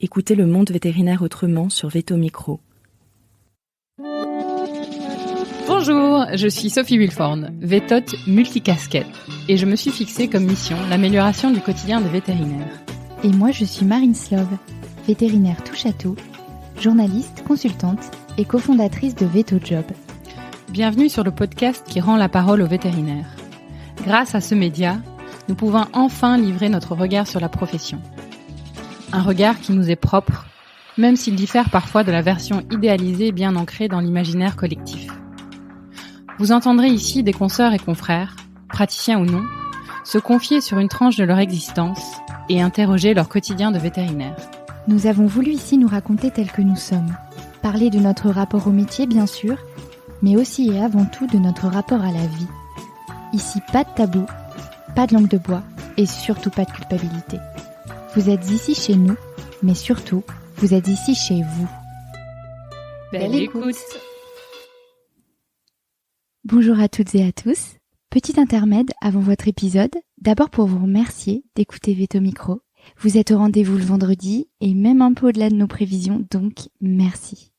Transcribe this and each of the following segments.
Écoutez le monde vétérinaire autrement sur Veto Micro. Bonjour, je suis Sophie Wilforn, vétote multicasquette, et je me suis fixée comme mission l'amélioration du quotidien des vétérinaires. Et moi, je suis Marine Slove, vétérinaire touche-à-tout, journaliste, consultante et cofondatrice de Veto Job. Bienvenue sur le podcast qui rend la parole aux vétérinaires. Grâce à ce média, nous pouvons enfin livrer notre regard sur la profession. Un regard qui nous est propre, même s'il diffère parfois de la version idéalisée bien ancrée dans l'imaginaire collectif. Vous entendrez ici des consoeurs et confrères, praticiens ou non, se confier sur une tranche de leur existence et interroger leur quotidien de vétérinaire. Nous avons voulu ici nous raconter tels que nous sommes, parler de notre rapport au métier bien sûr, mais aussi et avant tout de notre rapport à la vie. Ici, pas de tabou, pas de langue de bois et surtout pas de culpabilité. Vous êtes ici chez nous, mais surtout, vous êtes ici chez vous. Belle écoute. Bonjour à toutes et à tous. Petit intermède avant votre épisode, d'abord pour vous remercier d'écouter Veto Micro. Vous êtes au rendez-vous le vendredi et même un peu au-delà de nos prévisions, donc merci.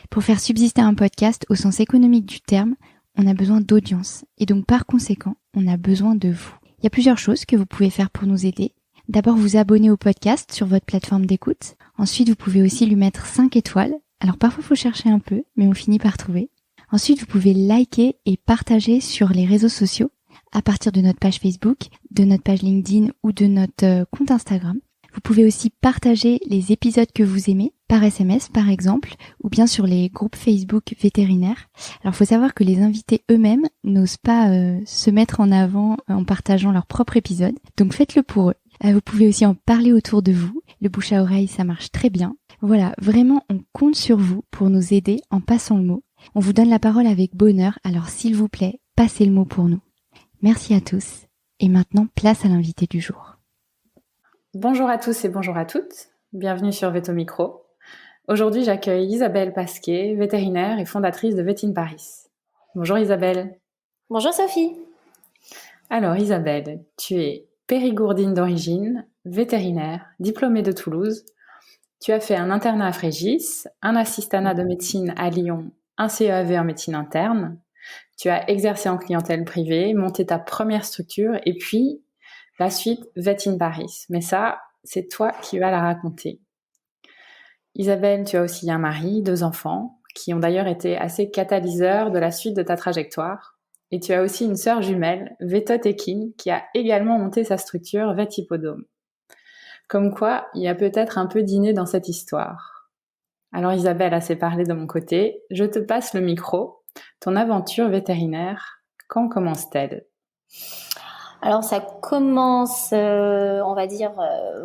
Pour faire subsister un podcast au sens économique du terme, on a besoin d'audience et donc par conséquent, on a besoin de vous. Il y a plusieurs choses que vous pouvez faire pour nous aider. D'abord, vous abonner au podcast sur votre plateforme d'écoute. Ensuite, vous pouvez aussi lui mettre 5 étoiles. Alors parfois, il faut chercher un peu, mais on finit par trouver. Ensuite, vous pouvez liker et partager sur les réseaux sociaux à partir de notre page Facebook, de notre page LinkedIn ou de notre compte Instagram. Vous pouvez aussi partager les épisodes que vous aimez par SMS par exemple ou bien sur les groupes Facebook vétérinaires. Alors, il faut savoir que les invités eux-mêmes n'osent pas se mettre en avant en partageant leur propre épisode. Donc, faites-le pour eux. Vous pouvez aussi en parler autour de vous. Le bouche à oreille, ça marche très bien. Voilà, vraiment, on compte sur vous pour nous aider en passant le mot. On vous donne la parole avec bonheur, alors s'il vous plaît, passez le mot pour nous. Merci à tous. Et maintenant, place à l'invité du jour. Bonjour à tous et bonjour à toutes. Bienvenue sur Veto Micro. Aujourd'hui, j'accueille Isabelle Pasquet, vétérinaire et fondatrice de Vet in Paris. Bonjour Isabelle. Bonjour Sophie. Alors Isabelle, tu es périgourdine d'origine, vétérinaire, diplômée de Toulouse. Tu as fait un internat à Frégis, un assistanat de médecine à Lyon, un CEAV en médecine interne. Tu as exercé en clientèle privée, monté ta première structure et puis la suite Vet in Paris. Mais ça, c'est toi qui vas la raconter. Isabelle, tu as aussi un mari, 2 enfants, qui ont d'ailleurs été assez catalyseurs de la suite de ta trajectoire. Et tu as aussi une sœur jumelle, Vétote Ekin, qui a également monté sa structure Vet Hippodome. Comme quoi, il y a peut-être un peu d'inné dans cette histoire. Alors Isabelle, assez parlé de mon côté, je te passe le micro. Ton aventure vétérinaire, quand commence-t-elle ? Alors ça commence, on va dire,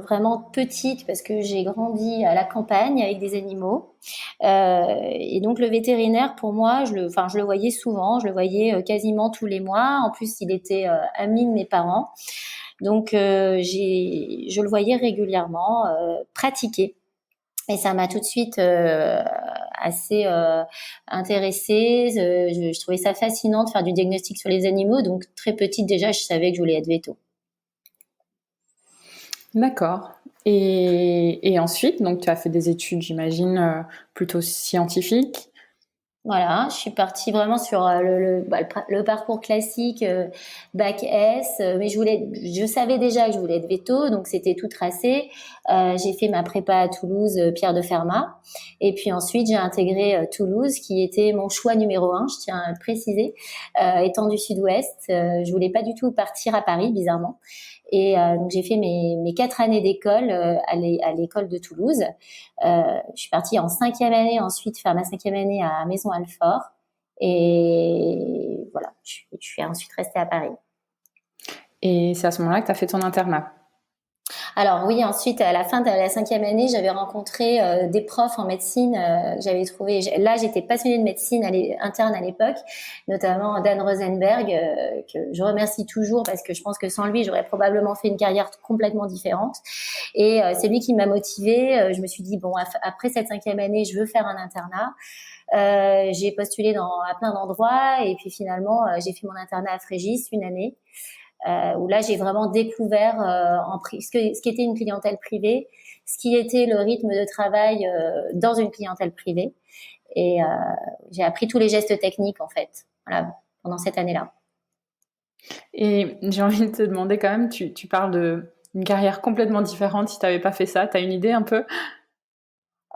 vraiment petite parce que j'ai grandi à la campagne avec des animaux. Et donc le vétérinaire, pour moi, je le voyais souvent, je le voyais quasiment tous les mois. En plus, il était ami de mes parents. Donc je le voyais régulièrement pratiquer. Et ça m'a tout de suite assez intéressée. Je trouvais ça fascinant de faire du diagnostic sur les animaux. Donc très petite déjà, je savais que je voulais être véto. D'accord. Et ensuite, donc tu as fait des études, j'imagine, plutôt scientifiques. Voilà, je suis partie vraiment sur le parcours classique, bac S, mais je savais déjà que je voulais être véto, donc c'était tout tracé. J'ai fait ma prépa à Toulouse, Pierre de Fermat, et puis ensuite j'ai intégré Toulouse, qui était mon choix numéro 1, je tiens à le préciser, étant du Sud-Ouest. Je voulais pas du tout partir à Paris, bizarrement. Et donc j'ai fait mes 4 années d'école à l'école de Toulouse. Je suis partie en 5e année ensuite faire ma 5e année à Maison Alfort. Et voilà, je suis ensuite restée à Paris. Et c'est à ce moment-là que tu as fait ton internat. Alors oui, ensuite, à la fin de la 5e année, j'avais rencontré des profs en médecine que j'avais trouvé. Là, j'étais passionnée de médecine interne à l'époque, notamment Dan Rosenberg, que je remercie toujours parce que je pense que sans lui, j'aurais probablement fait une carrière complètement différente. Et c'est lui qui m'a motivée. Je me suis dit, bon, après cette 5e année, je veux faire un internat. J'ai postulé à plein d'endroits et puis finalement, j'ai fait mon internat à Frégis une année. Où là j'ai vraiment découvert ce qu'était une clientèle privée ce qui était le rythme de travail dans une clientèle privée. Et j'ai appris tous les gestes techniques, en fait, voilà, pendant cette année-là. Et j'ai envie de te demander quand même, tu parles d'une carrière complètement différente si tu n'avais pas fait ça. Tu as une idée un peu?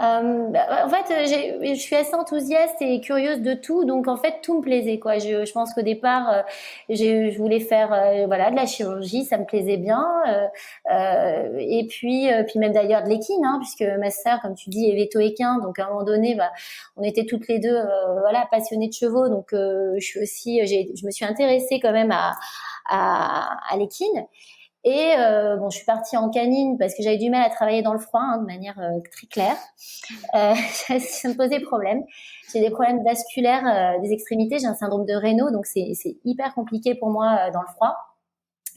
En fait, je suis assez enthousiaste et curieuse de tout, donc en fait tout me plaisait quoi. Je pense qu'au départ, je voulais faire voilà de la chirurgie, ça me plaisait bien, et puis même d'ailleurs de l'équine, hein, puisque ma sœur, comme tu dis, est véto-équin, donc à un moment donné, bah, on était toutes les deux voilà passionnées de chevaux, donc je me suis intéressée quand même à l'équine. Et bon, je suis partie en canine parce que j'avais du mal à travailler dans le froid, hein, de manière très claire. Ça me posait problème. J'ai des problèmes vasculaires des extrémités. J'ai un syndrome de Raynaud, donc c'est hyper compliqué pour moi dans le froid.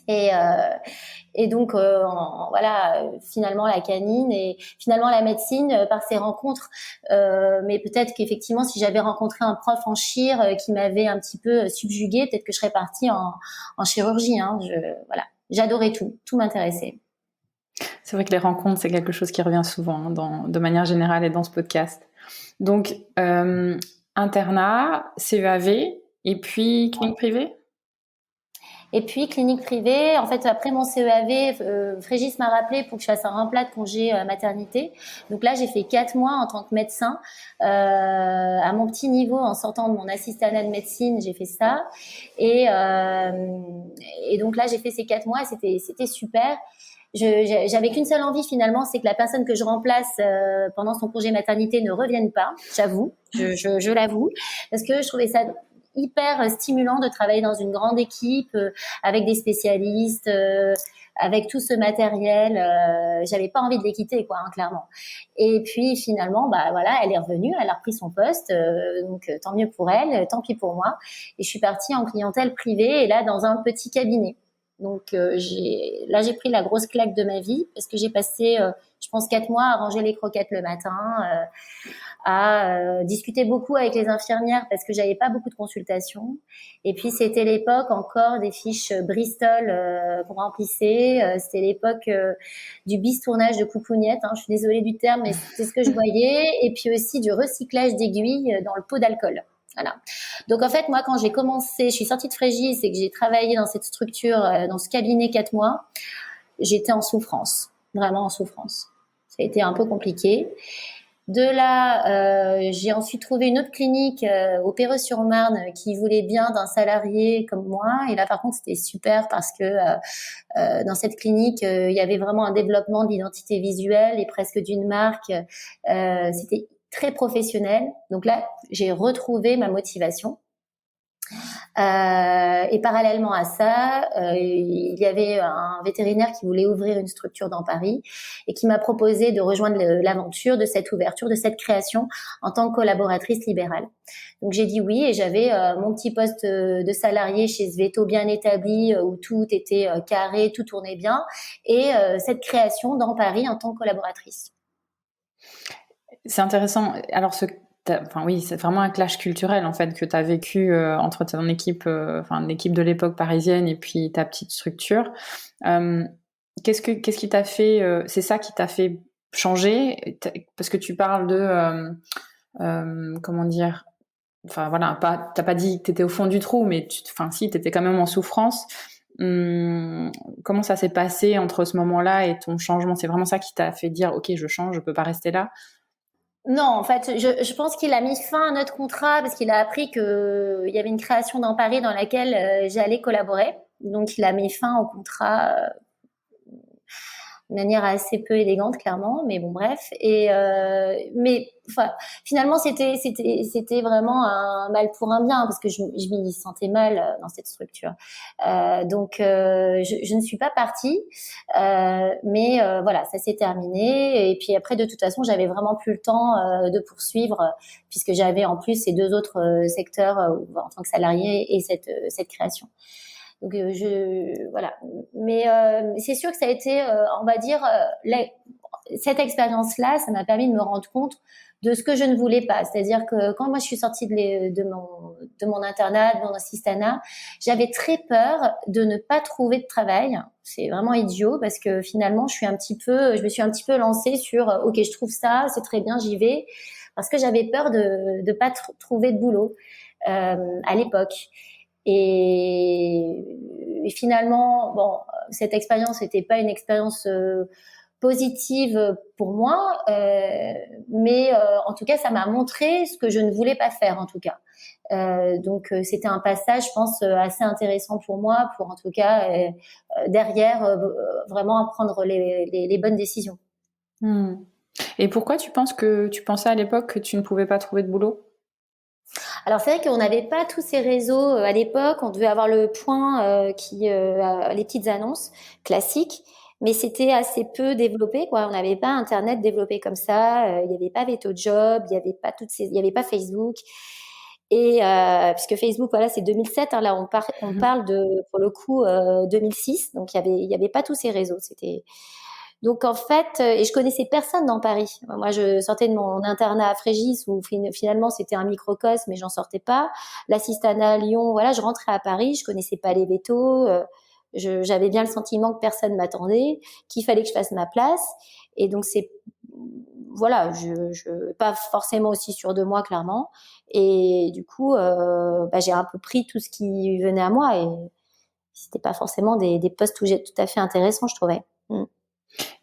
Et donc voilà, finalement la canine et finalement la médecine par ces rencontres. Mais peut-être qu'effectivement, si j'avais rencontré un prof en chir qui m'avait un petit peu subjuguée, peut-être que je serais partie en chirurgie. Hein. Voilà. J'adorais tout m'intéressait. C'est vrai que les rencontres, c'est quelque chose qui revient souvent hein, de manière générale et dans ce podcast. Donc, internat, CEAV, et puis clinique privée? Et puis clinique privée, en fait après mon CEAV, Frégis m'a rappelé pour que je fasse un remplat de congé maternité. Donc là j'ai fait 4 mois en tant que médecin à mon petit niveau en sortant de mon assistanat de médecine, j'ai fait ça. Et donc là j'ai fait ces 4 mois, c'était super. J'avais qu'une seule envie finalement, c'est que la personne que je remplace pendant son congé maternité ne revienne pas. J'avoue, je l'avoue, parce que je trouvais ça hyper stimulant de travailler dans une grande équipe avec des spécialistes, avec tout ce matériel. J'avais pas envie de les quitter, quoi, hein, clairement. Et puis finalement, bah voilà, elle est revenue, elle a repris son poste, donc tant mieux pour elle, tant pis pour moi. Et je suis partie en clientèle privée et là dans un petit cabinet. Donc j'ai pris la grosse claque de ma vie parce que j'ai passé, je pense 4 mois à ranger les croquettes le matin, à discuter beaucoup avec les infirmières parce que j'avais pas beaucoup de consultations. Et puis c'était l'époque encore des fiches Bristol qu'on remplissait. C'était l'époque du bistournage de coucougnettes. Hein. Je suis désolée du terme, mais c'est ce que je voyais. Et puis aussi du recyclage d'aiguilles dans le pot d'alcool. Voilà. Donc en fait, moi, quand j'ai commencé, je suis sortie de Frégis et que j'ai travaillé dans cette structure, dans ce cabinet 4 mois, j'étais en souffrance, vraiment en souffrance. Ça a été un peu compliqué. De là, j'ai ensuite trouvé une autre clinique au Perreux-sur-Marne qui voulait bien d'un salarié comme moi. Et là, par contre, c'était super parce que dans cette clinique, il y avait vraiment un développement d'identité visuelle et presque d'une marque. C'était très professionnel. Donc là, j'ai retrouvé ma motivation. Et parallèlement à ça, il y avait un vétérinaire qui voulait ouvrir une structure dans Paris et qui m'a proposé de rejoindre l'aventure de cette ouverture, de cette création en tant que collaboratrice libérale. Donc j'ai dit oui et j'avais mon petit poste de salarié chez Sveto bien établi où tout était carré, tout tournait bien et cette création dans Paris en tant que collaboratrice. C'est intéressant. Alors, enfin oui, c'est vraiment un clash culturel en fait que tu as vécu entre ton équipe, enfin l'équipe de l'époque parisienne et puis ta petite structure. Qu'est-ce qui t'a fait c'est ça qui t'a fait changer parce que tu parles de comment dire, enfin voilà, t'as pas dit que t'étais au fond du trou, mais enfin si, t'étais quand même en souffrance. Comment ça s'est passé entre ce moment-là et ton changement? C'est vraiment ça qui t'a fait dire ok, je change, je peux pas rester là? Non, en fait, je pense qu'il a mis fin à notre contrat parce qu'il a appris que il y avait une création dans Paris dans laquelle j'allais collaborer. Donc, il a mis fin au contrat de manière assez peu élégante, clairement. Mais bon, bref. Mais enfin, finalement, c'était vraiment un mal pour un bien parce que je m'y sentais mal dans cette structure. Donc, je ne suis pas partie, mais voilà, ça s'est terminé. Et puis après, de toute façon, j'avais vraiment plus le temps de poursuivre puisque j'avais en plus ces 2 autres secteurs en tant que salarié et cette création. Donc voilà, mais c'est sûr que ça a été, on va dire, cette expérience-là, ça m'a permis de me rendre compte de ce que je ne voulais pas. C'est-à-dire que quand moi je suis sortie de de mon internat, de mon assistanat, j'avais très peur de ne pas trouver de travail. C'est vraiment idiot parce que finalement, je me suis un petit peu lancée sur ok, je trouve ça, c'est très bien, j'y vais, parce que j'avais peur de pas trouver de boulot à l'époque. Et finalement, bon, cette expérience n'était pas une expérience positive pour moi, mais en tout cas, ça m'a montré ce que je ne voulais pas faire, en tout cas. Donc, c'était un passage, je pense, assez intéressant pour moi, pour en tout cas, derrière, vraiment prendre les bonnes décisions. Hmm. Et pourquoi tu pensais à l'époque que tu ne pouvais pas trouver de boulot? Alors c'est vrai qu'on n'avait pas tous ces réseaux à l'époque. On devait avoir le Point qui les petites annonces classiques, mais c'était assez peu développé, quoi. On n'avait pas Internet développé comme ça. Il n'y avait pas VetoJob, il y avait pas Facebook. Et puisque Facebook, voilà, c'est 2007. Hein, là, on parle de, pour le coup, 2006. Donc il y avait pas tous ces réseaux. C'était donc en fait, et je connaissais personne dans Paris. Moi, je sortais de mon internat à Fréjus où finalement c'était un microcosme, mais j'en sortais pas. L'assistanat à Lyon, voilà, je rentrais à Paris, je connaissais pas les vétos. J'avais bien le sentiment que personne m'attendait, qu'il fallait que je fasse ma place. Et donc voilà, je pas forcément aussi sûre de moi clairement. Et du coup, j'ai un peu pris tout ce qui venait à moi et c'était pas forcément des postes tout à fait intéressants, je trouvais. Mm.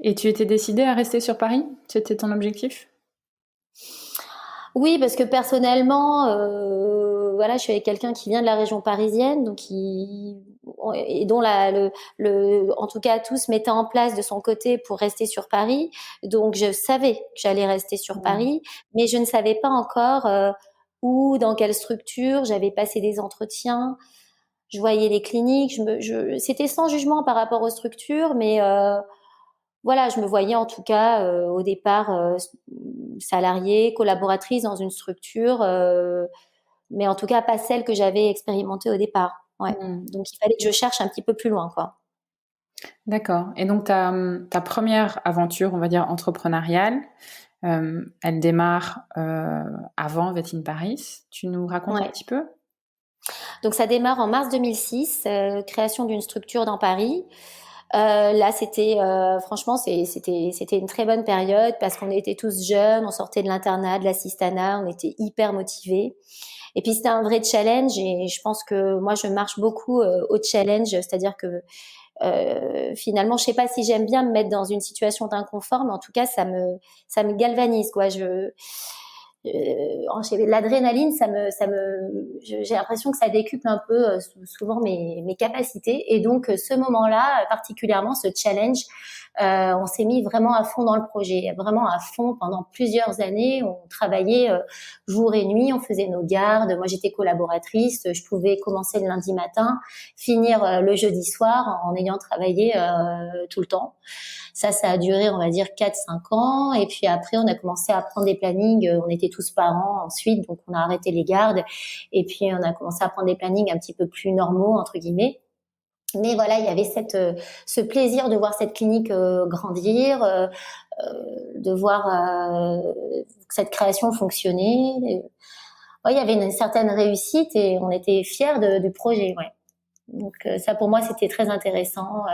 Et tu étais décidée à rester sur Paris? C'était ton objectif? Oui, parce que personnellement, voilà, je suis avec quelqu'un qui vient de la région parisienne, donc et dont en tout cas, tout se mettait en place de son côté pour rester sur Paris. Donc, je savais que j'allais rester sur Paris, mais je ne savais pas encore où, dans quelle structure. J'avais passé des entretiens, je voyais les cliniques. C'était sans jugement par rapport aux structures, mais voilà, je me voyais en tout cas au départ salariée, collaboratrice dans une structure, mais en tout cas pas celle que j'avais expérimentée au départ. Ouais. Donc il fallait que je cherche un petit peu plus loin, quoi. D'accord. Et donc ta première aventure, on va dire entrepreneuriale, elle démarre avant Vet in Paris. Tu nous racontes un Ouais. petit peu? Donc ça démarre en mars 2006, création d'une structure dans Paris. Là, franchement, c'était une très bonne période parce qu'on était tous jeunes, on sortait de l'internat, de l'assistanat, on était hyper motivés. Et puis c'était un vrai challenge et je pense que moi je marche beaucoup au challenge, c'est-à-dire que finalement, je sais pas si j'aime bien me mettre dans une situation d'inconfort, mais en tout cas ça me galvanise, quoi. L'adrénaline, j'ai l'impression que ça décuple un peu souvent mes capacités. Et donc, ce moment-là, particulièrement ce challenge, on s'est mis vraiment à fond dans le projet, vraiment à fond pendant plusieurs années. On travaillait jour et nuit, on faisait nos gardes. Moi, j'étais collaboratrice, je pouvais commencer le lundi matin, finir le jeudi soir en ayant travaillé tout le temps. Ça a duré, on va dire, 4-5 ans. Et puis après, on a commencé à prendre des plannings. On était tous parents ensuite, donc on a arrêté les gardes. Et puis, on a commencé à prendre des plannings un petit peu plus normaux, entre guillemets. Mais voilà, il y avait ce plaisir de voir cette clinique grandir, de voir cette création fonctionner. Ouais, il y avait une certaine réussite et on était fiers du projet. Ouais. Donc ça, pour moi, c'était très intéressant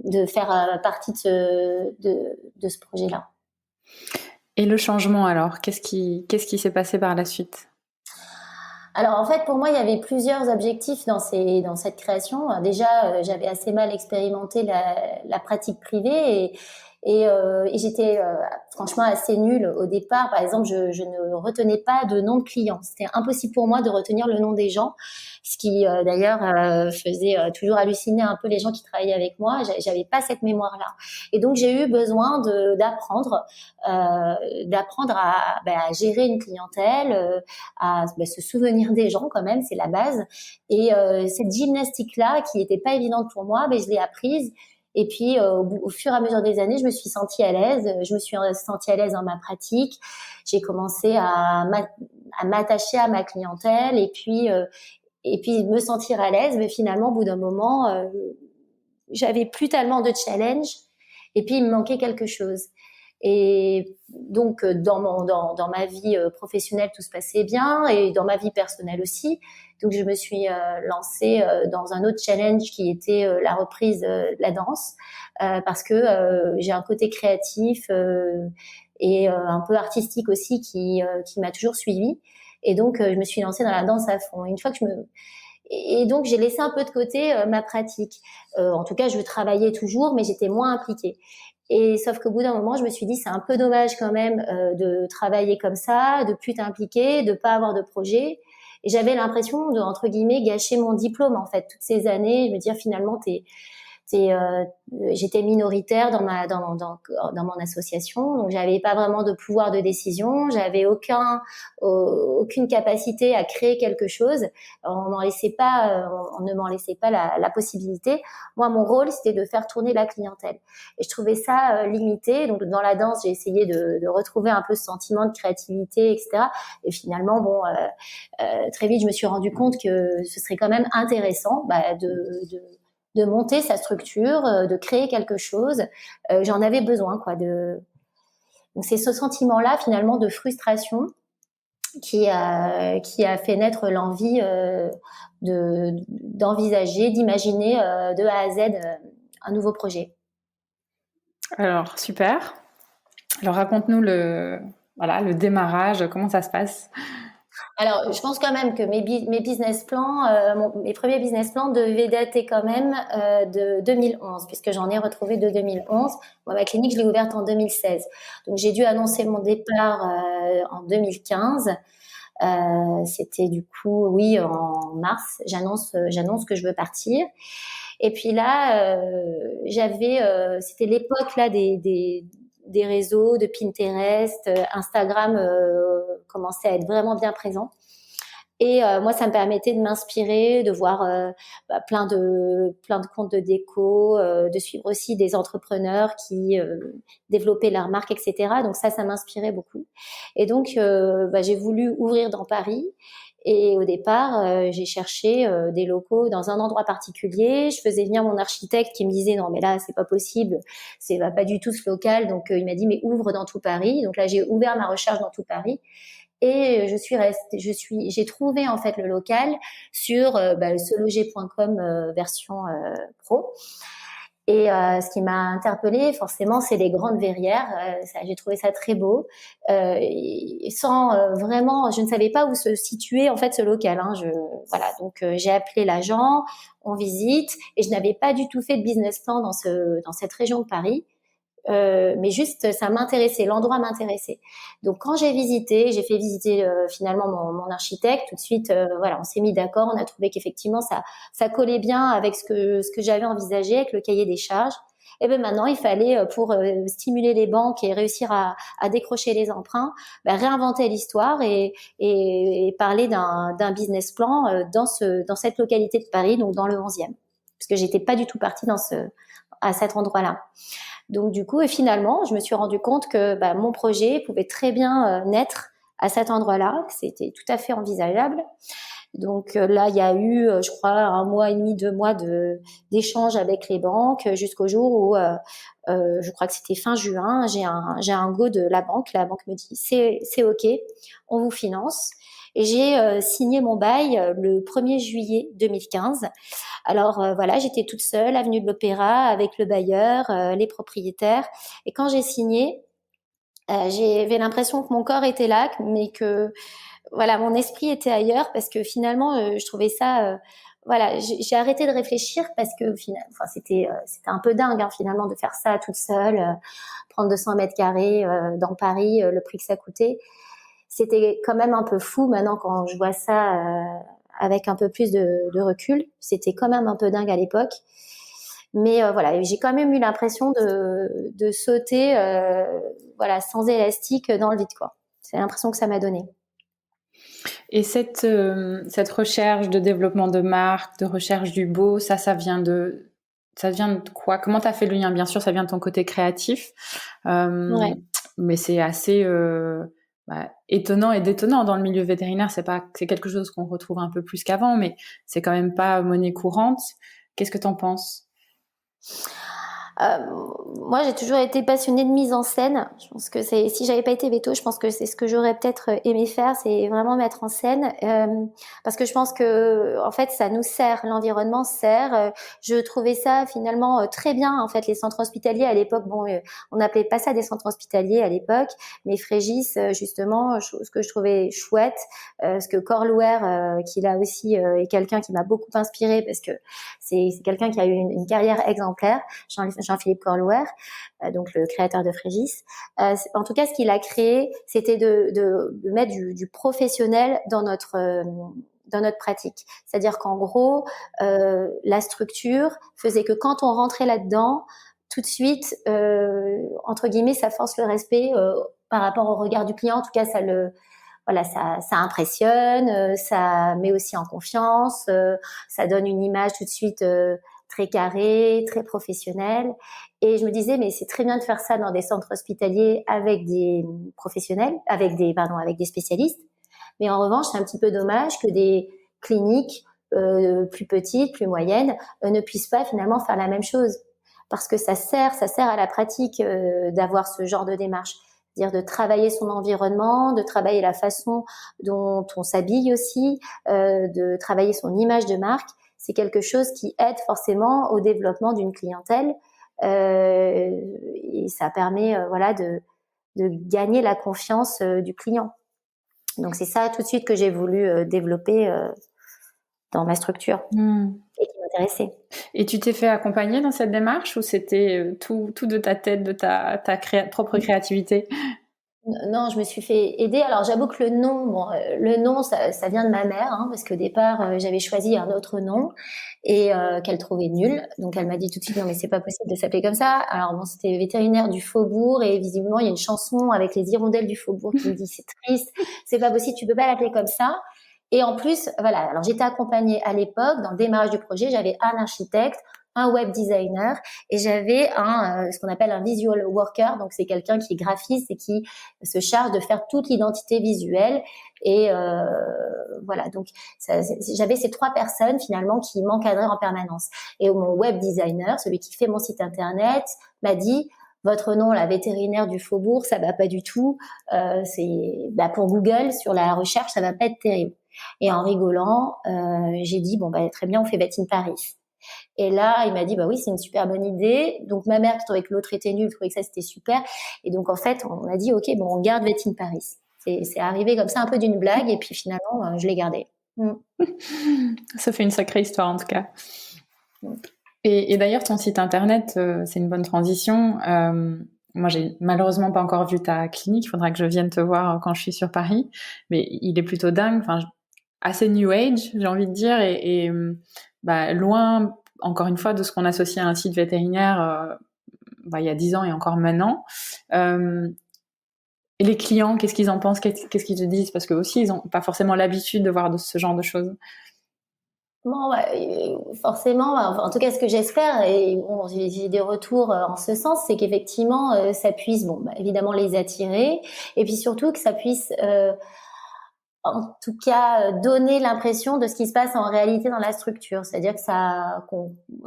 de faire partie de ce projet-là. Et le changement alors, qu'est-ce qui s'est passé par la suite? Alors en fait, pour moi, il y avait plusieurs objectifs dans cette création. Déjà, j'avais assez mal expérimenté la pratique privée et j'étais franchement assez nulle au départ. Par exemple, je ne retenais pas de nom de clients. C'était impossible pour moi de retenir le nom des gens, ce qui d'ailleurs faisait toujours halluciner un peu les gens qui travaillaient avec moi. J'avais pas cette mémoire-là, et donc j'ai eu besoin d'apprendre à gérer une clientèle, à se souvenir des gens quand même, c'est la base. Et cette gymnastique-là, qui n'était pas évidente pour moi, je l'ai apprise. Et puis, au fur et à mesure des années, je me suis sentie à l'aise. Je me suis sentie à l'aise dans ma pratique. J'ai commencé à m'attacher à ma clientèle et puis me sentir à l'aise. Mais finalement, au bout d'un moment, j'avais plus tellement de challenge. Et puis, il me manquait quelque chose. Et donc, dans ma vie professionnelle, tout se passait bien et dans ma vie personnelle aussi. Donc, je me suis lancée dans un autre challenge qui était la reprise de la danse parce que j'ai un côté créatif et un peu artistique aussi qui m'a toujours suivie. Et donc, je me suis lancée dans la danse à fond. Une fois que et donc, j'ai laissé un peu de côté ma pratique. En tout cas, je travaillais toujours, mais j'étais moins impliquée. Et sauf qu'au bout d'un moment, je me suis dit, c'est un peu dommage quand même de travailler comme ça, de plus t'impliquer, de pas avoir de projet. Et j'avais l'impression de, entre guillemets, gâcher mon diplôme, en fait, toutes ces années. Je me dire, finalement, j'étais minoritaire dans mon association, donc j'avais pas vraiment de pouvoir de décision, j'avais aucune capacité à créer quelque chose. On ne m'en laissait pas la possibilité. Moi, mon rôle, c'était de faire tourner la clientèle, et je trouvais ça limité. Donc dans la danse, j'ai essayé de retrouver un peu ce sentiment de créativité, etc. Et finalement, très vite, je me suis rendu compte que ce serait quand même intéressant de monter sa structure, de créer quelque chose. J'en avais besoin, quoi. Donc c'est ce sentiment-là, finalement, de frustration qui a fait naître l'envie d'envisager, d'imaginer de A à Z un nouveau projet. Alors, super. Alors, raconte-nous le démarrage, comment ça se passe? Alors, je pense quand même que mes business plans, mes premiers business plans devaient dater quand même de 2011, puisque j'en ai retrouvé de 2011. Moi, ma clinique, je l'ai ouverte en 2016. Donc, j'ai dû annoncer mon départ en 2015. C'était du coup, oui, en mars, j'annonce que je veux partir. Et puis là, c'était l'époque là des réseaux, de Pinterest, Instagram commençait à être vraiment bien présent. Et moi, ça me permettait de m'inspirer, de voir plein de comptes de déco, de suivre aussi des entrepreneurs qui développaient leur marque, etc. Donc ça m'inspirait beaucoup. Et donc, j'ai voulu ouvrir dans Paris. Et au départ, j'ai cherché des locaux dans un endroit particulier. Je faisais venir mon architecte qui me disait non mais là c'est pas possible, c'est pas du tout ce local. Donc il m'a dit mais ouvre dans tout Paris. Donc là j'ai ouvert ma recherche dans tout Paris. Et j'ai trouvé en fait le local sur seloger.com version pro. Et ce qui m'a interpellée, forcément, c'est les grandes verrières. J'ai trouvé ça très beau. Vraiment, je ne savais pas où se situait en fait ce local. Voilà, donc j'ai appelé l'agent, on visite, et je n'avais pas du tout fait de business plan dans cette région de Paris. Mais juste ça m'intéressait, l'endroit m'intéressait. Donc quand j'ai fait visiter finalement mon architecte. Tout de suite, voilà, on s'est mis d'accord, on a trouvé qu'effectivement ça collait bien avec ce que j'avais envisagé, avec le cahier des charges. Et ben maintenant il fallait pour stimuler les banques et réussir à décrocher les emprunts, réinventer l'histoire et parler d'un business plan dans cette localité de Paris, donc dans le 11e, parce que j'étais pas du tout partie à cet endroit-là. Donc du coup, et finalement, je me suis rendu compte que mon projet pouvait très bien naître à cet endroit-là, que c'était tout à fait envisageable. Donc là, il y a eu, je crois, 1 mois et demi, 2 mois d'échanges avec les banques jusqu'au jour où, je crois que c'était fin juin, j'ai un go de la banque. La banque me dit c'est ok, on vous finance. Et j'ai signé mon bail le 1er juillet 2015. Alors voilà, j'étais toute seule, avenue de l'Opéra, avec le bailleur, les propriétaires. Et quand j'ai signé, j'avais l'impression que mon corps était là, mais que voilà, mon esprit était ailleurs, parce que finalement, je trouvais ça. Voilà, j'ai arrêté de réfléchir parce que c'était un peu dingue finalement de faire ça toute seule, prendre 200 mètres carrés dans Paris, le prix que ça coûtait. C'était quand même un peu fou maintenant quand je vois ça avec un peu plus de recul. C'était quand même un peu dingue à l'époque. Mais voilà, j'ai quand même eu l'impression de sauter sans élastique dans le vide, quoi. C'est l'impression que ça m'a donné. Et cette recherche de développement de marque, de recherche du beau, ça vient de quoi? Comment t'as fait le lien? Bien sûr, ça vient de ton côté créatif, Ouais. mais c'est assez étonnant et détonnant dans le milieu vétérinaire. C'est quelque chose qu'on retrouve un peu plus qu'avant, mais c'est quand même pas monnaie courante. Qu'est-ce que t'en penses? Moi, j'ai toujours été passionnée de mise en scène. Je pense que si j'avais pas été veto, je pense que c'est ce que j'aurais peut-être aimé faire, c'est vraiment mettre en scène, parce que je pense que, en fait, ça nous sert, l'environnement sert. Je trouvais ça finalement très bien. En fait, les centres hospitaliers à l'époque, on n'appelait pas ça des centres hospitaliers à l'époque, mais Frégis, justement, ce que je trouvais chouette, ce que Corlouer, qui là aussi est quelqu'un qui m'a beaucoup inspirée, parce que c'est quelqu'un qui a eu une carrière exemplaire. Jean-Philippe Corlouer, donc le créateur de Frégis. En tout cas, ce qu'il a créé, c'était de mettre du professionnel dans notre pratique. C'est-à-dire qu'en gros, la structure faisait que quand on rentrait là-dedans, tout de suite, entre guillemets, ça force le respect par rapport au regard du client. En tout cas, ça impressionne, ça met aussi en confiance, ça donne une image tout de suite très carrée, très professionnelle. Et je me disais, mais c'est très bien de faire ça dans des centres hospitaliers avec des professionnels, avec des spécialistes. Mais en revanche, c'est un petit peu dommage que des cliniques plus petites, plus moyennes, ne puissent pas finalement faire la même chose. Parce que ça sert à la pratique d'avoir ce genre de démarche. C'est-à-dire de travailler son environnement, de travailler la façon dont on s'habille aussi, de travailler son image de marque. C'est quelque chose qui aide forcément au développement d'une clientèle, et ça permet de gagner la confiance du client. Donc c'est ça tout de suite que j'ai voulu développer dans ma structure et qui m'intéressait. Et tu t'es fait accompagner dans cette démarche, ou c'était tout de ta tête, de ta propre créativité? Non, je me suis fait aider. Alors j'avoue que le nom, ça vient de ma mère, hein, parce qu'au départ j'avais choisi un autre nom et qu'elle trouvait nul. Donc elle m'a dit tout de suite, non mais c'est pas possible de s'appeler comme ça. Alors bon, c'était vétérinaire du Faubourg, et visiblement il y a une chanson avec les hirondelles du Faubourg qui me dit c'est triste, c'est pas possible, tu peux pas l'appeler comme ça. Et en plus, voilà, alors j'étais accompagnée à l'époque dans le démarrage du projet, j'avais un architecte, un web designer, et j'avais ce qu'on appelle un visual worker. Donc c'est quelqu'un qui est graphiste et qui se charge de faire toute l'identité visuelle. Et voilà, donc j'avais ces 3 personnes finalement qui m'encadraient en permanence. Et mon web designer, celui qui fait mon site internet, m'a dit: votre nom, la vétérinaire du Faubourg, ça va pas du tout. Pour Google, sur la recherche, ça va pas être terrible. Et en rigolant, j'ai dit très bien, on fait Vet in Paris. Et là, il m'a dit oui, c'est une super bonne idée. Donc ma mère qui trouvait que l'autre était nul, trouvait que ça c'était super. Et donc en fait, on a dit ok, on garde Vet in Paris. C'est arrivé comme ça un peu d'une blague, et puis finalement, je l'ai gardé. Ça fait une sacrée histoire en tout cas. Et d'ailleurs, ton site internet, c'est une bonne transition. Moi, j'ai malheureusement pas encore vu ta clinique. Il faudra que je vienne te voir quand je suis sur Paris. Mais il est plutôt dingue. Enfin, assez new age, j'ai envie de dire, et loin, encore une fois, de ce qu'on associe à un site vétérinaire il y a 10 ans et encore maintenant. Et les clients, qu'est-ce qu'ils en pensent, qu'est-ce qu'ils te disent? Parce que aussi, ils n'ont pas forcément l'habitude de voir ce genre de choses. Forcément, en tout cas, ce que j'espère, et j'ai des retours en ce sens, c'est qu'effectivement, ça puisse, évidemment, les attirer, et puis surtout que ça puisse, en tout cas, donner l'impression de ce qui se passe en réalité dans la structure. C'est-à-dire que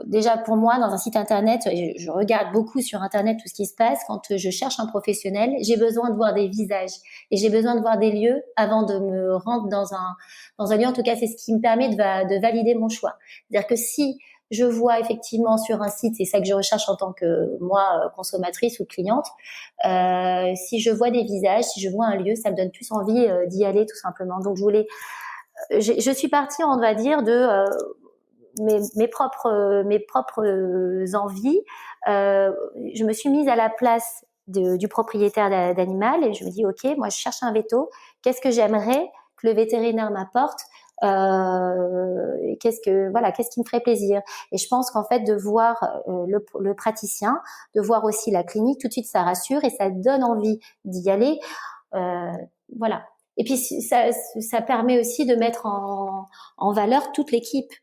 déjà pour moi, dans un site internet, je regarde beaucoup sur internet tout ce qui se passe. Quand je cherche un professionnel, j'ai besoin de voir des visages et j'ai besoin de voir des lieux avant de me rendre dans un lieu. En tout cas, c'est ce qui me permet de valider mon choix. C'est-à-dire que si je vois effectivement sur un site, c'est ça que je recherche en tant que moi, consommatrice ou cliente, si je vois des visages, si je vois un lieu, ça me donne plus envie d'y aller tout simplement. Donc je suis partie, on va dire, de mes propres envies. Je me suis mise à la place du propriétaire d'animal, et je me dis ok, moi je cherche un veto, qu'est-ce que j'aimerais que le vétérinaire m'apporte, qu'est-ce qui me ferait plaisir. Et je pense qu'en fait, de voir le praticien, de voir aussi la clinique, tout de suite ça rassure et ça donne envie d'y aller. Voilà. Et puis ça permet aussi de mettre en valeur toute l'équipe.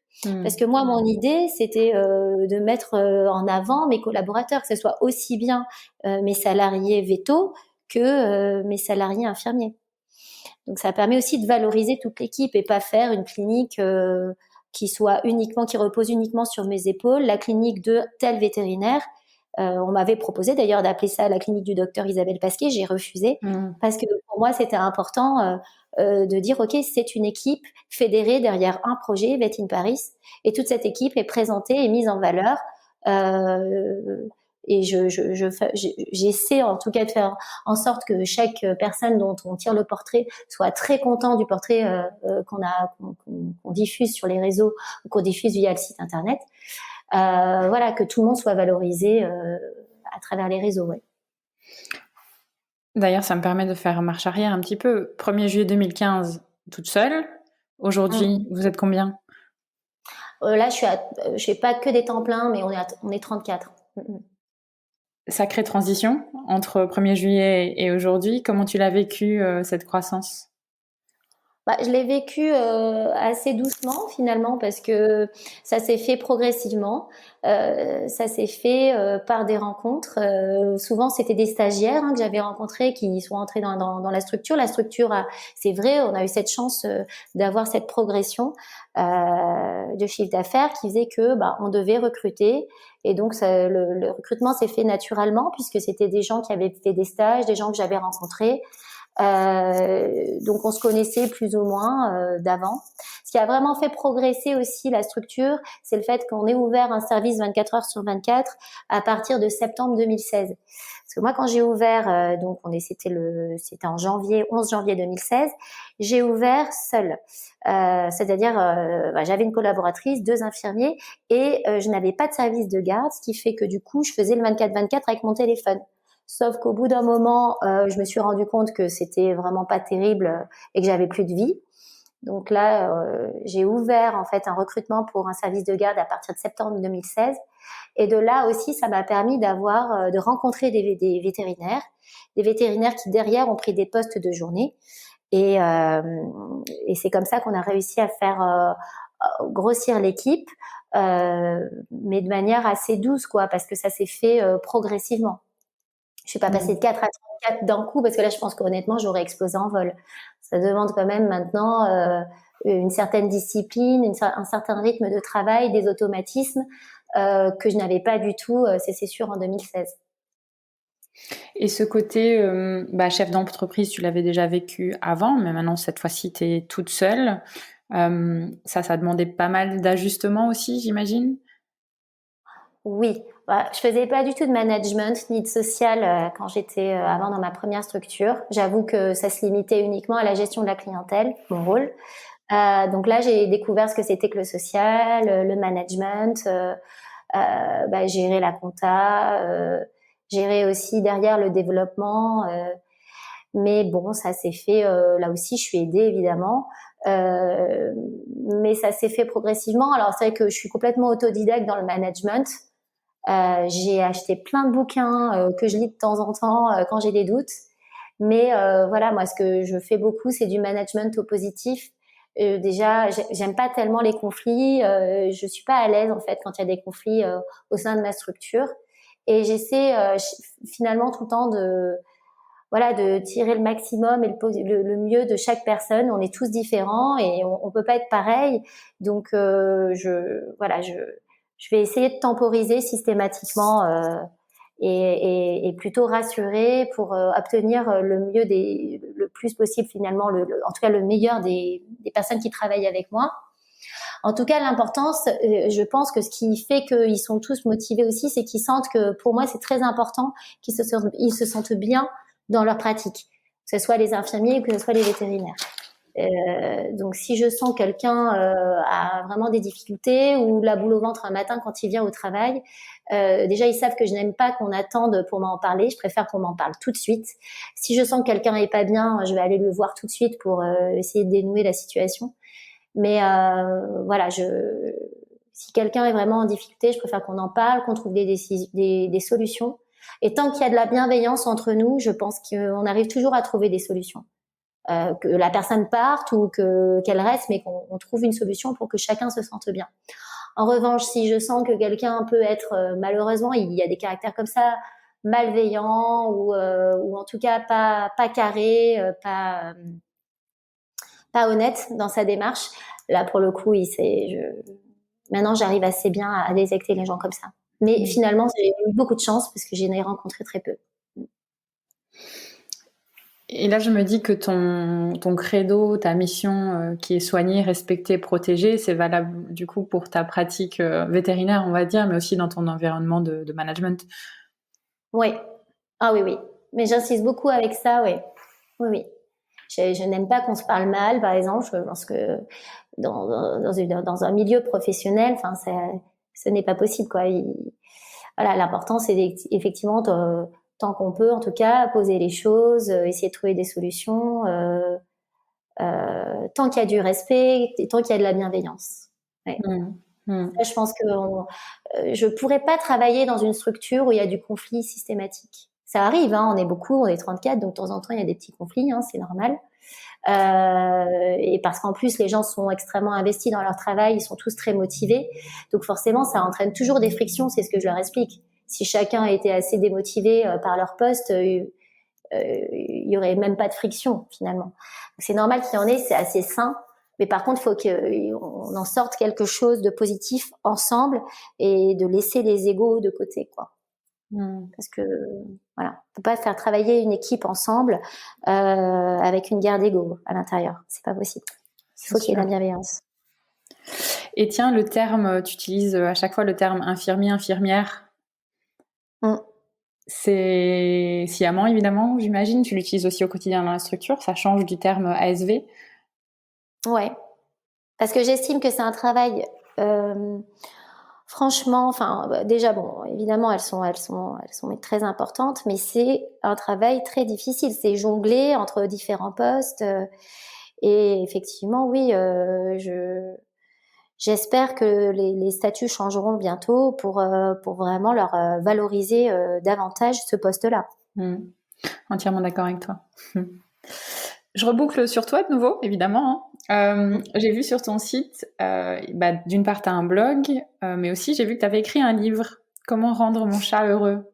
Parce que moi, mon idée, c'était de mettre en avant mes collaborateurs, que ce soit aussi bien mes salariés vétos que mes salariés infirmiers. Donc ça permet aussi de valoriser toute l'équipe et pas faire une clinique qui repose uniquement sur mes épaules, la clinique de tel vétérinaire. On m'avait proposé d'ailleurs d'appeler ça la clinique du docteur Isabelle Pasquier, j'ai refusé parce que pour moi c'était important de dire ok, c'est une équipe fédérée derrière un projet Vet in Paris et toute cette équipe est présentée et mise en valeur. Et j'essaie en tout cas de faire en sorte que chaque personne dont on tire le portrait soit très content du portrait qu'on diffuse sur les réseaux ou qu'on diffuse via le site internet. Voilà, que tout le monde soit valorisé à travers les réseaux. Ouais. D'ailleurs, ça me permet de faire marche arrière un petit peu. 1er juillet 2015, toute seule. Aujourd'hui, vous êtes combien? Là, je fais pas que des temps pleins, mais on est 34. Sacrée transition entre 1er juillet et aujourd'hui. Comment tu l'as vécu, cette croissance? Je l'ai vécu assez doucement finalement parce que ça s'est fait progressivement. Ça s'est fait par des rencontres. Souvent, c'était des stagiaires que j'avais rencontrés qui sont entrés dans la structure. La structure, c'est vrai, on a eu cette chance d'avoir cette progression de chiffre d'affaires qui faisait que on devait recruter. Et donc, le recrutement s'est fait naturellement puisque c'était des gens qui avaient fait des stages, des gens que j'avais rencontrés. Donc on se connaissait plus ou moins d'avant. Ce qui a vraiment fait progresser aussi la structure, c'est le fait qu'on ait ouvert un service 24 heures sur 24 à partir de septembre 2016. Parce que moi quand j'ai ouvert, donc c'était en 11 janvier 2016, j'ai ouvert seule. C'est-à-dire j'avais une collaboratrice, 2 infirmiers et je n'avais pas de service de garde, ce qui fait que du coup je faisais le 24/24 avec mon téléphone. Sauf qu'au bout d'un moment, je me suis rendu compte que c'était vraiment pas terrible et que j'avais plus de vie. Donc là, j'ai ouvert en fait un recrutement pour un service de garde à partir de septembre 2016. Et de là aussi, ça m'a permis de rencontrer des vétérinaires qui derrière ont pris des postes de journée. Et c'est comme ça qu'on a réussi à faire grossir l'équipe, mais de manière assez douce, quoi, parce que ça s'est fait progressivement. Je suis pas passée de 4 à 34 d'un coup parce que là, je pense qu'honnêtement, j'aurais explosé en vol. Ça demande quand même maintenant une certaine discipline, un certain rythme de travail, des automatismes que je n'avais pas du tout, c'est sûr, en 2016. Et ce côté chef d'entreprise, tu l'avais déjà vécu avant, mais maintenant, cette fois-ci, tu es toute seule. Ça demandait pas mal d'ajustements aussi, j'imagine? Oui, je faisais pas du tout de management ni de social quand j'étais avant dans ma première structure. J'avoue que ça se limitait uniquement à la gestion de la clientèle, mon rôle. Donc là, j'ai découvert ce que c'était que le social, le management, gérer la compta, gérer aussi derrière le développement. Mais bon, ça s'est fait. Là aussi, je suis aidée évidemment. Mais ça s'est fait progressivement. Alors c'est vrai que je suis complètement autodidacte dans le management. J'ai acheté plein de bouquins que je lis de temps en temps quand j'ai des doutes. Mais voilà, moi, ce que je fais beaucoup, c'est du management au positif. Déjà, j'aime pas tellement les conflits. Je suis pas à l'aise en fait quand il y a des conflits au sein de ma structure. Et j'essaie finalement tout le temps de tirer le maximum et le mieux de chaque personne. On est tous différents et on peut pas être pareil. Donc je vais essayer de temporiser systématiquement et plutôt rassurer pour obtenir le plus possible finalement, en tout cas le meilleur des personnes qui travaillent avec moi. En tout cas, l'importance, je pense que ce qui fait qu'ils sont tous motivés aussi, c'est qu'ils sentent que pour moi, c'est très important qu'ils se sentent bien dans leur pratique, que ce soit les infirmiers ou que ce soit les vétérinaires. Donc si je sens quelqu'un a vraiment des difficultés ou la boule au ventre un matin quand il vient au travail, déjà ils savent que je n'aime pas qu'on attende pour m'en parler, je préfère qu'on m'en parle tout de suite. Si je sens que quelqu'un est pas bien, je vais aller le voir tout de suite pour essayer de dénouer la situation. Mais voilà, si quelqu'un est vraiment en difficulté, je préfère qu'on en parle, qu'on trouve des solutions. Et tant qu'il y a de la bienveillance entre nous, je pense qu'on arrive toujours à trouver des solutions. Que la personne parte ou qu'elle reste, mais qu'on trouve une solution pour que chacun se sente bien. En revanche, si je sens que quelqu'un peut être, malheureusement, il y a des caractères comme ça, malveillants ou en tout cas pas carré, pas honnête dans sa démarche, là pour le coup, maintenant j'arrive assez bien à détecter les gens comme ça. Mais finalement, j'ai eu beaucoup de chance parce que j'en ai rencontré très peu. Et là, je me dis que ton credo, ta mission qui est soigner, respecter, protéger, c'est valable du coup pour ta pratique vétérinaire, on va dire, mais aussi dans ton environnement de management. Oui. Ah oui, oui. Mais j'insiste beaucoup avec ça, oui. Oui, oui. Je n'aime pas qu'on se parle mal, par exemple. Je pense que dans un milieu professionnel, enfin, ce n'est pas possible, quoi. Voilà, l'important, c'est effectivement, tant qu'on peut, en tout cas, poser les choses, essayer de trouver des solutions, tant qu'il y a du respect et tant qu'il y a de la bienveillance. Ouais. Ça, je pense que je pourrais pas travailler dans une structure où il y a du conflit systématique. Ça arrive, hein, on est beaucoup, on est 34, donc de temps en temps, il y a des petits conflits, hein, c'est normal. Et parce qu'en plus, les gens sont extrêmement investis dans leur travail, ils sont tous très motivés. Donc forcément, ça entraîne toujours des frictions, c'est ce que je leur explique. Si chacun était assez démotivé par leur poste, il y aurait même pas de friction, finalement. Donc, c'est normal qu'il y en ait, c'est assez sain. Mais par contre, il faut qu'on en sorte quelque chose de positif ensemble et de laisser les égos de côté, quoi. Parce que voilà, on peut pas faire travailler une équipe ensemble avec une guerre d'ego à l'intérieur. C'est pas possible. Il faut qu'il y ait de la bienveillance. Et tiens, le terme, tu utilises à chaque fois le terme infirmier, infirmière. C'est sciemment, évidemment, j'imagine. Tu l'utilises aussi au quotidien dans la structure. Ça change du terme ASV. Ouais. Parce que j'estime que c'est un travail, franchement, enfin, déjà, bon, évidemment, elles sont très importantes, mais c'est un travail très difficile. C'est jongler entre différents postes. Et effectivement, oui, j'espère que les statuts changeront bientôt pour vraiment leur valoriser davantage ce poste-là. Entièrement d'accord avec toi. Je reboucle sur toi de nouveau, évidemment. J'ai vu sur ton site, d'une part, tu as un blog, mais aussi j'ai vu que tu avais écrit un livre. Comment rendre mon chat heureux?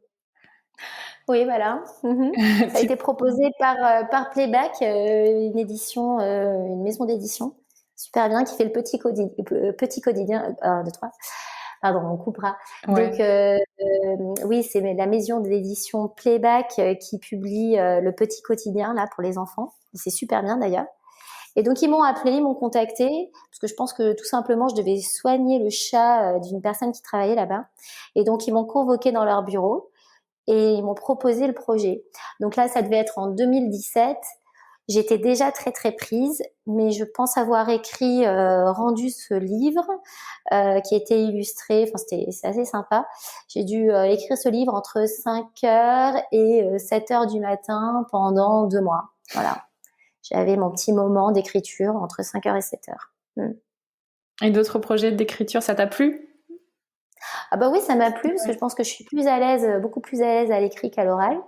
Oui, voilà. Ça a été proposé par Playback, une maison d'édition super bien qui fait le petit quotidien. 1, 2, 3. Pardon, on coupera. Ouais. Donc oui, c'est la maison d'édition Playback qui publie le petit quotidien là pour les enfants. C'est super bien d'ailleurs. Et donc ils m'ont appelé, ils m'ont contacté parce que je pense que tout simplement je devais soigner le chat d'une personne qui travaillait là-bas. Et donc ils m'ont convoqué dans leur bureau et ils m'ont proposé le projet. Donc là, ça devait être en 2017. J'étais déjà très très prise, mais je pense avoir rendu ce livre qui était illustré. Enfin, c'est assez sympa. J'ai dû écrire ce livre entre 5h et 7h du matin pendant 2 mois. Voilà. J'avais mon petit moment d'écriture entre 5h et 7h. Et d'autres projets d'écriture, ça t'a plu? Ah bah oui, ça m'a plu parce que je pense que je suis beaucoup plus à l'aise à l'écrit qu'à l'oral.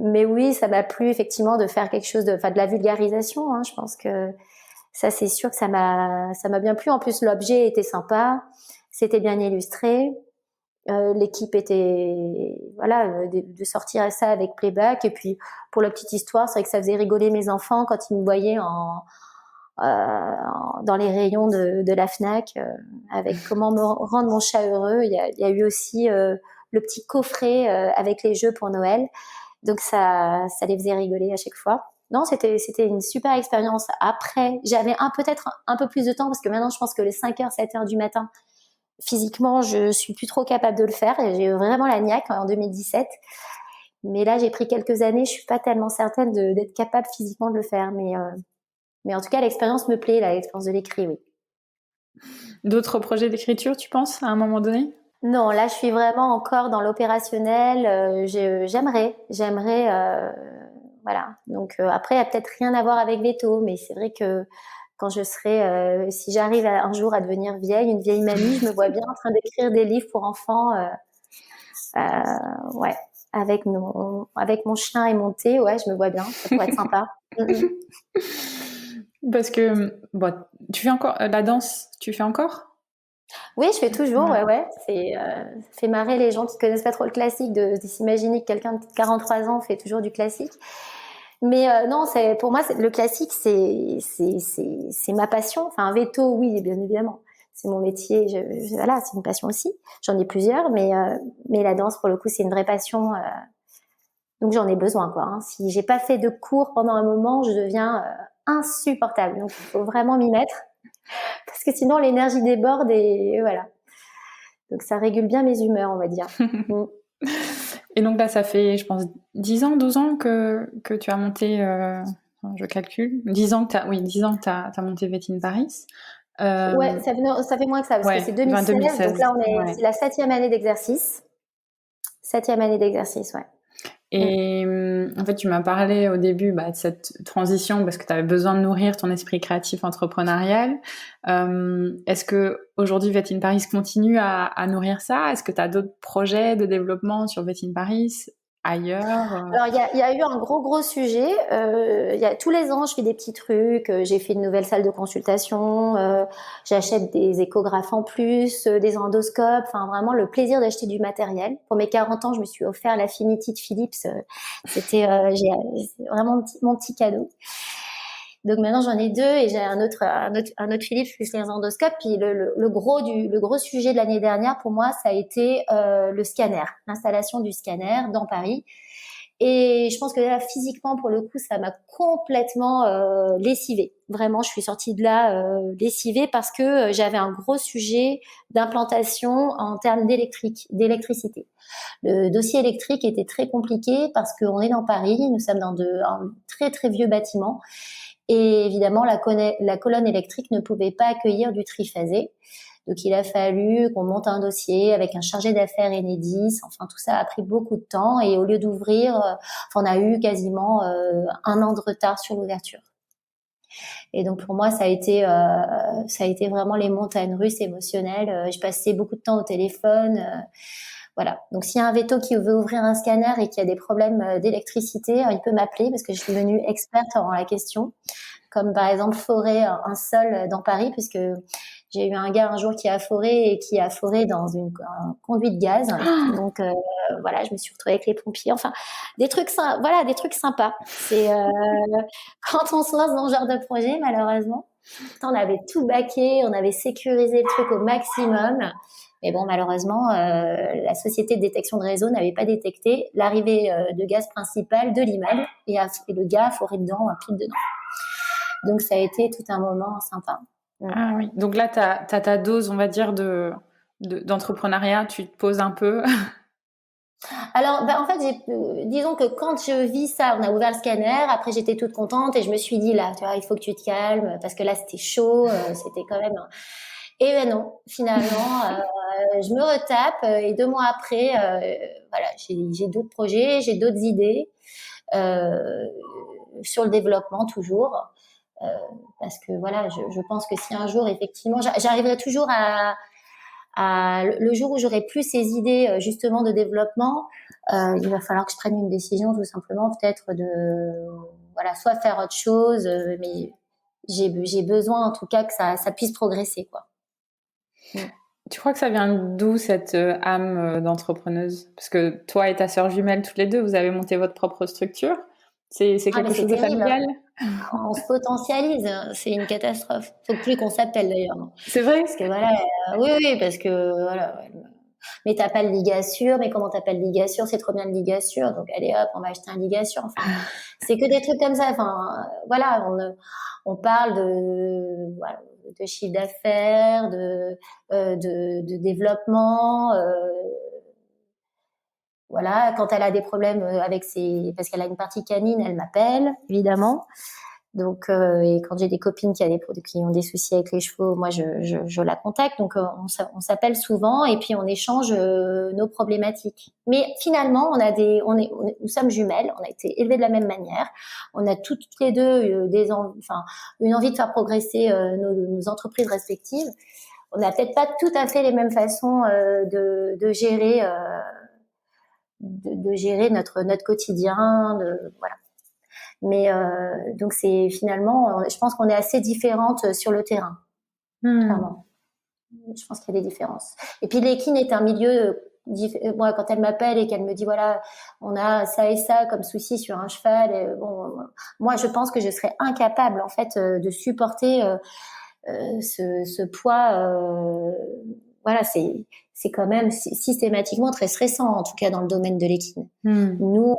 Mais oui, ça m'a plu effectivement de faire quelque chose de la vulgarisation. Hein. Je pense que ça, c'est sûr que ça m'a bien plu. En plus, l'objet était sympa, c'était bien illustré. L'équipe était de sortir ça avec Playback. Et puis pour la petite histoire, c'est vrai que ça faisait rigoler mes enfants quand ils me voyaient dans les rayons de la Fnac avec comment me rendre mon chat heureux. Il y a eu aussi le petit coffret avec les jeux pour Noël, donc ça les faisait rigoler à chaque fois. Non, c'était une super expérience. Après, j'avais peut-être un peu plus de temps parce que maintenant je pense que les 5h, 7h du matin, physiquement, je suis plus trop capable de le faire. J'ai eu vraiment la niaque en 2017. Mais là, j'ai pris quelques années, je suis pas tellement certaine d'être capable physiquement de le faire. Mais en tout cas, l'expérience me plaît, l'expérience de l'écrit, oui. D'autres projets d'écriture, tu penses, à un moment donné? Non, là, je suis vraiment encore dans l'opérationnel. J'aimerais, voilà. Donc après, il n'y a peut-être rien à voir avec Veto, mais c'est vrai que quand si j'arrive un jour à devenir une vieille mamie, je me vois bien en train d'écrire des livres pour enfants, ouais, avec mon chien et mon thé, ouais, je me vois bien, ça pourrait être sympa. Parce que tu fais encore la danse, tu fais encore? Oui, je fais toujours, ouais. Ça fait marrer les gens qui connaissent pas trop le classique de s'imaginer que quelqu'un de 43 ans fait toujours du classique. Mais non, pour moi le classique, c'est ma passion. Enfin, Veto, oui, bien évidemment. c'est mon métier, voilà, c'est une passion aussi. J'en ai plusieurs, mais la danse, pour le coup, c'est une vraie passion. Donc j'en ai besoin, quoi. Hein. Si j'ai pas fait de cours pendant un moment, je deviens insupportable. Donc il faut vraiment m'y mettre, parce que sinon l'énergie déborde et voilà. Donc ça régule bien mes humeurs, on va dire. Et donc là, ça fait, je pense, 10 ans, 12 ans que tu as monté, je calcule, 10 ans que t'as monté Vétine Paris. Ouais, ça fait moins que ça, parce que c'est 2016, 2016. Donc là, c'est la 7e année d'exercice. 7e année d'exercice, ouais. Et en fait, tu m'as parlé au début de cette transition parce que tu avais besoin de nourrir ton esprit créatif entrepreneurial. Est-ce que aujourd'hui Vétine Paris continue à nourrir ça? Est-ce que tu as d'autres projets de développement sur Vétine Paris ailleurs? Alors il y a eu un gros sujet. Tous les ans, je fais des petits trucs. J'ai fait une nouvelle salle de consultation. J'achète des échographes en plus, des endoscopes. Enfin, vraiment le plaisir d'acheter du matériel. Pour mes 40 ans, je me suis offert l'Affinity de Philips. C'est vraiment mon petit cadeau. Donc maintenant j'en ai 2 et j'ai un autre Philips plus les endoscopes. Puis le gros sujet de l'année dernière pour moi, ça a été le scanner, l'installation du scanner dans Paris. Et je pense que là, physiquement, pour le coup, ça m'a complètement lessivée. Vraiment, je suis sortie de là lessivée parce que j'avais un gros sujet d'implantation en termes d'électricité. Le dossier électrique était très compliqué parce qu'on est dans Paris, nous sommes dans un très très vieux bâtiment. Et évidemment, la colonne électrique ne pouvait pas accueillir du triphasé. Donc, il a fallu qu'on monte un dossier avec un chargé d'affaires Enedis. Enfin, tout ça a pris beaucoup de temps. Et au lieu d'ouvrir, on a eu quasiment 1 an de retard sur l'ouverture. Et donc, pour moi, ça a été vraiment les montagnes russes émotionnelles. Je passais beaucoup de temps au téléphone. Voilà. Donc, s'il y a un veto qui veut ouvrir un scanner et qui a des problèmes d'électricité, il peut m'appeler parce que je suis devenue experte en la question. Comme par exemple forer un sol dans Paris, puisque j'ai eu un gars un jour qui a foré dans un conduit de gaz. Donc voilà, je me suis retrouvée avec les pompiers. Enfin, des trucs sympas. C'est quand on se lance dans ce genre de projet, malheureusement, on avait tout baqué, on avait sécurisé le truc au maximum. Mais bon, malheureusement, la société de détection de réseau n'avait pas détecté l'arrivée de gaz principal de l'immeuble et le gars a foré dedans, pile dedans. Donc ça a été tout un moment sympa. Ah oui. Donc là, t'as ta dose, on va dire, d'entrepreneuriat. Tu te poses un peu. Alors, en fait, disons que quand je vis ça, on a ouvert le scanner. Après, j'étais toute contente et je me suis dit là, tu vois, il faut que tu te calmes parce que là, c'était chaud, c'était quand même. Et ben non, finalement, je me retape et 2 mois après, voilà, j'ai d'autres projets, j'ai d'autres idées sur le développement toujours. Parce que voilà, je pense que si un jour effectivement, j'arriverai toujours le jour où j'aurai plus ces idées justement de développement, il va falloir que je prenne une décision tout simplement, peut-être soit faire autre chose, mais j'ai besoin en tout cas que ça puisse progresser, quoi. Tu crois que ça vient d'où cette âme d'entrepreneuse? Parce que toi et ta sœur jumelle, toutes les deux, vous avez monté votre propre structure. C'est quelque chose de familial? On se potentialise, c'est une catastrophe. Faut plus qu'on s'appelle d'ailleurs. C'est vrai? Parce que voilà, oui, parce que voilà. Mais t'as pas de ligature, mais comment t'as pas de ligature? C'est trop bien de ligature, donc allez hop, on va acheter un ligature. Enfin, c'est que des trucs comme ça. Enfin, voilà, on parle de chiffre d'affaires, de développement. Voilà, quand elle a des problèmes parce qu'elle a une partie canine, elle m'appelle, évidemment. Donc, et quand j'ai des copines qui ont des soucis avec les chevaux, moi, je la contacte. Donc, on s'appelle souvent et puis on échange nos problématiques. Mais finalement, nous sommes jumelles. On a été élevées de la même manière. On a toutes les deux une envie de faire progresser nos entreprises respectives. On n'a peut-être pas tout à fait les mêmes façons de gérer. De gérer notre quotidien, voilà. Mais donc c'est finalement, je pense qu'on est assez différentes sur le terrain. Clairement. Je pense qu'il y a des différences. Et puis l'équine est un milieu. Moi, quand elle m'appelle et qu'elle me dit voilà, on a ça et ça comme souci sur un cheval, moi je pense que je serais incapable en fait de supporter ce poids, voilà, c'est quand même systématiquement très stressant, en tout cas dans le domaine de l'équine. Nous,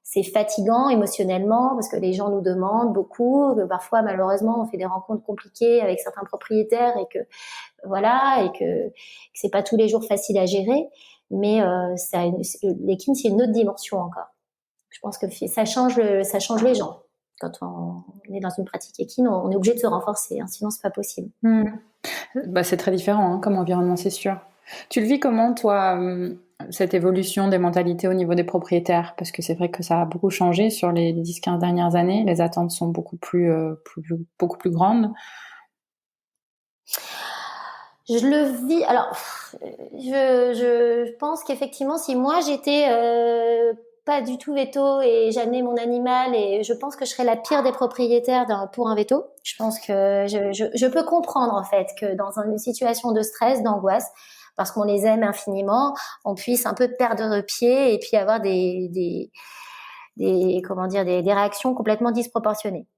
c'est fatigant émotionnellement parce que les gens nous demandent beaucoup, que parfois malheureusement on fait des rencontres compliquées avec certains propriétaires et que voilà, et que c'est pas tous les jours facile à gérer, mais l'équine c'est une autre dimension encore. Je pense que ça change les gens. Quand on est dans une pratique équine, on est obligé de se renforcer, hein, sinon c'est pas possible. Bah, c'est très différent comme environnement, c'est sûr. Tu le vis comment, toi, cette évolution des mentalités au niveau des propriétaires? Parce que c'est vrai que ça a beaucoup changé sur les 10-15 dernières années. Les attentes sont beaucoup plus grandes. Je le vis. Alors, je pense qu'effectivement, si moi j'étais pas du tout veto et j'amenais mon animal, et je pense que je serais la pire des propriétaires pour un veto. Je pense que je peux comprendre en fait que dans une situation de stress, d'angoisse, parce qu'on les aime infiniment, on puisse un peu perdre pied et puis avoir des réactions complètement disproportionnées.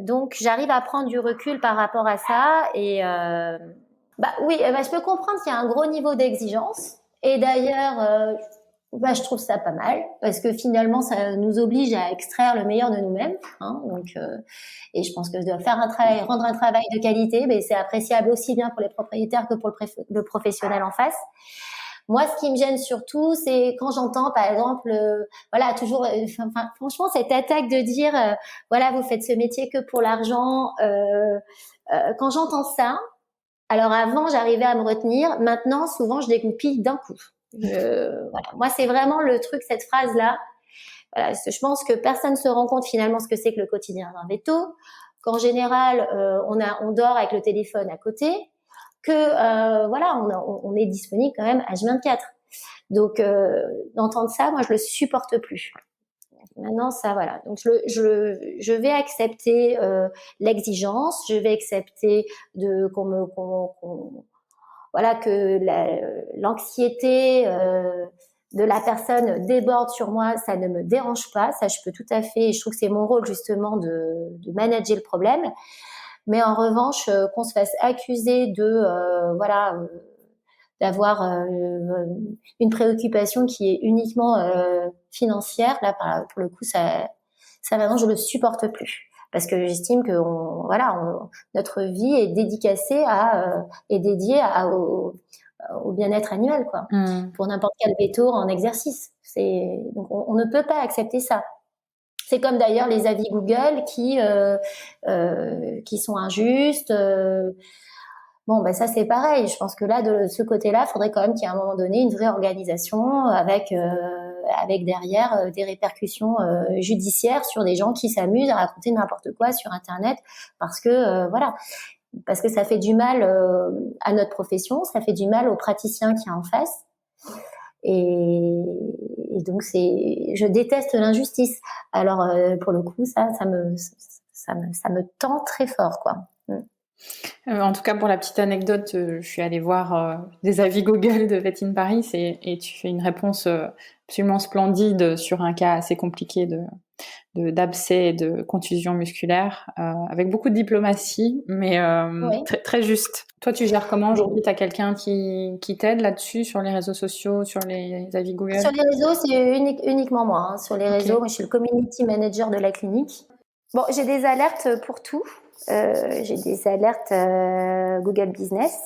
Donc j'arrive à prendre du recul par rapport à ça et je peux comprendre qu'il y a un gros niveau d'exigence, et d'ailleurs je trouve ça pas mal parce que finalement ça nous oblige à extraire le meilleur de nous-mêmes, hein, donc et je pense que de faire rendre un travail de qualité, c'est appréciable aussi bien pour les propriétaires que pour le professionnel en face. Moi, ce qui me gêne surtout, c'est quand j'entends, par exemple, toujours, franchement, cette attaque de dire, vous faites ce métier que pour l'argent. Quand j'entends ça, alors avant, j'arrivais à me retenir. Maintenant, souvent, je dégoupille d'un coup. Moi, c'est vraiment le truc, cette phrase-là. Voilà, je pense que personne ne se rend compte finalement ce que c'est que le quotidien d'un veto. Qu'en général, on dort avec le téléphone à côté. Que on est disponible quand même H24. Donc d'entendre ça, moi je le supporte plus. Maintenant ça voilà. Donc je vais accepter l'exigence, je vais accepter que l'anxiété de la personne déborde sur moi, ça ne me dérange pas, ça je peux tout à fait, et je trouve que c'est mon rôle justement de manager le problème. Mais en revanche, qu'on se fasse accuser d'avoir une préoccupation qui est uniquement financière, là, pour le coup, ça vraiment, je le supporte plus. Parce que j'estime que notre vie est dédiée au bien-être animal, quoi. Pour n'importe quel veto en exercice. Donc on ne peut pas accepter ça. C'est comme d'ailleurs les avis Google qui sont injustes. Ça c'est pareil. Je pense que là, de ce côté-là, il faudrait quand même qu'il y ait à un moment donné une vraie organisation avec derrière des répercussions judiciaires sur des gens qui s'amusent à raconter n'importe quoi sur Internet parce que ça fait du mal à notre profession, ça fait du mal aux praticiens qui y a en face. Et donc je déteste l'injustice. Alors pour le coup, ça me tend très fort, quoi. En tout cas, pour la petite anecdote, je suis allée voir des avis Google de Vet in Paris et tu fais une réponse absolument splendide sur un cas assez compliqué d'abcès et de contusion musculaire, avec beaucoup de diplomatie, mais Oui. très, très juste. Toi, tu gères comment aujourd'hui? Tu as quelqu'un qui t'aide là-dessus, sur les réseaux sociaux, sur les avis Google? Sur les réseaux, c'est uniquement moi. Hein. Sur les réseaux, moi, je suis le community manager de la clinique. Bon, j'ai des alertes pour tout. J'ai des alertes Google Business.